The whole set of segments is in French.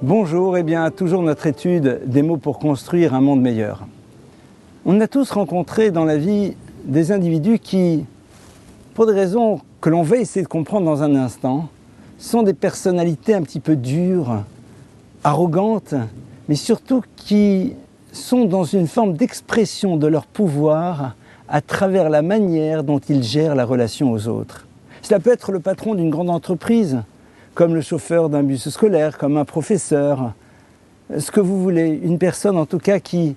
Bonjour, toujours notre étude des mots pour construire un monde meilleur. On a tous rencontré dans la vie des individus qui, pour des raisons que l'on va essayer de comprendre dans un instant, sont des personnalités un petit peu dures, arrogantes, mais surtout qui sont dans une forme d'expression de leur pouvoir à travers la manière dont ils gèrent la relation aux autres. Cela peut être le patron d'une grande entreprise, comme le chauffeur d'un bus scolaire, comme un professeur, ce que vous voulez, une personne en tout cas qui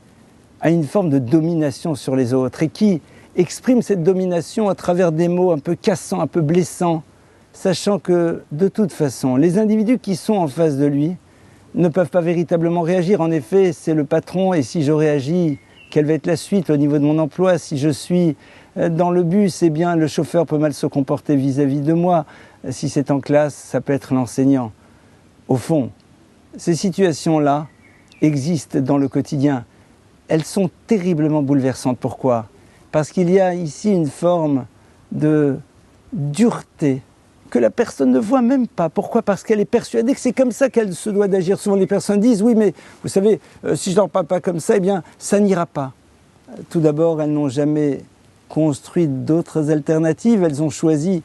a une forme de domination sur les autres et qui exprime cette domination à travers des mots un peu cassants, un peu blessants, sachant que de toute façon, les individus qui sont en face de lui ne peuvent pas véritablement réagir. En effet, c'est le patron et si je réagis, quelle va être la suite au niveau de mon emploi? Si je suis dans le bus, eh bien le chauffeur peut mal se comporter vis-à-vis de moi. Si c'est en classe, ça peut être l'enseignant. Au fond, ces situations-là existent dans le quotidien. Elles sont terriblement bouleversantes. Pourquoi? Parce qu'il y a ici une forme de dureté que la personne ne voit même pas. Pourquoi? Parce qu'elle est persuadée que c'est comme ça qu'elle se doit d'agir. Souvent les personnes disent « oui, mais vous savez, si je ne leur parle pas comme ça, eh bien, ça n'ira pas ». Tout d'abord, elles n'ont jamais construit d'autres alternatives. Elles ont choisi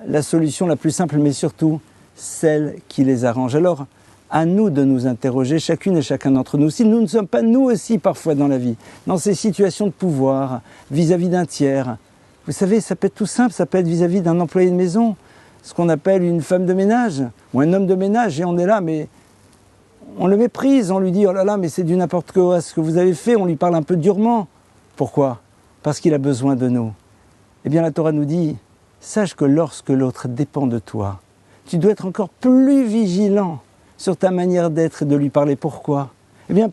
la solution la plus simple, mais surtout celle qui les arrange. Alors, à nous de nous interroger, chacune et chacun d'entre nous, si nous ne sommes pas nous aussi parfois dans la vie, dans ces situations de pouvoir, vis-à-vis d'un tiers. Vous savez, ça peut être tout simple, ça peut être vis-à-vis d'un employé de maison, ce qu'on appelle une femme de ménage, ou un homme de ménage, et on est là, mais on le méprise, on lui dit « oh là là, mais c'est du n'importe quoi ce que vous avez fait », on lui parle un peu durement. Pourquoi? Parce qu'il a besoin de nous. Eh bien, la Torah nous dit « sache que lorsque l'autre dépend de toi, tu dois être encore plus vigilant sur ta manière d'être et de lui parler. » Pourquoi? Eh bien,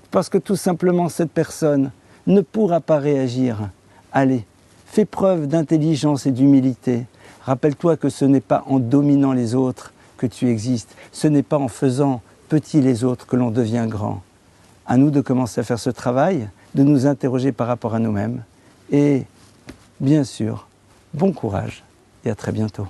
parce que tout simplement, cette personne ne pourra pas réagir. Allez, fais preuve d'intelligence et d'humilité. Rappelle-toi que ce n'est pas en dominant les autres que tu existes. Ce n'est pas en faisant petits les autres que l'on devient grand. À nous de commencer à faire ce travail, de nous interroger par rapport à nous-mêmes. Et bien sûr, bon courage et à très bientôt.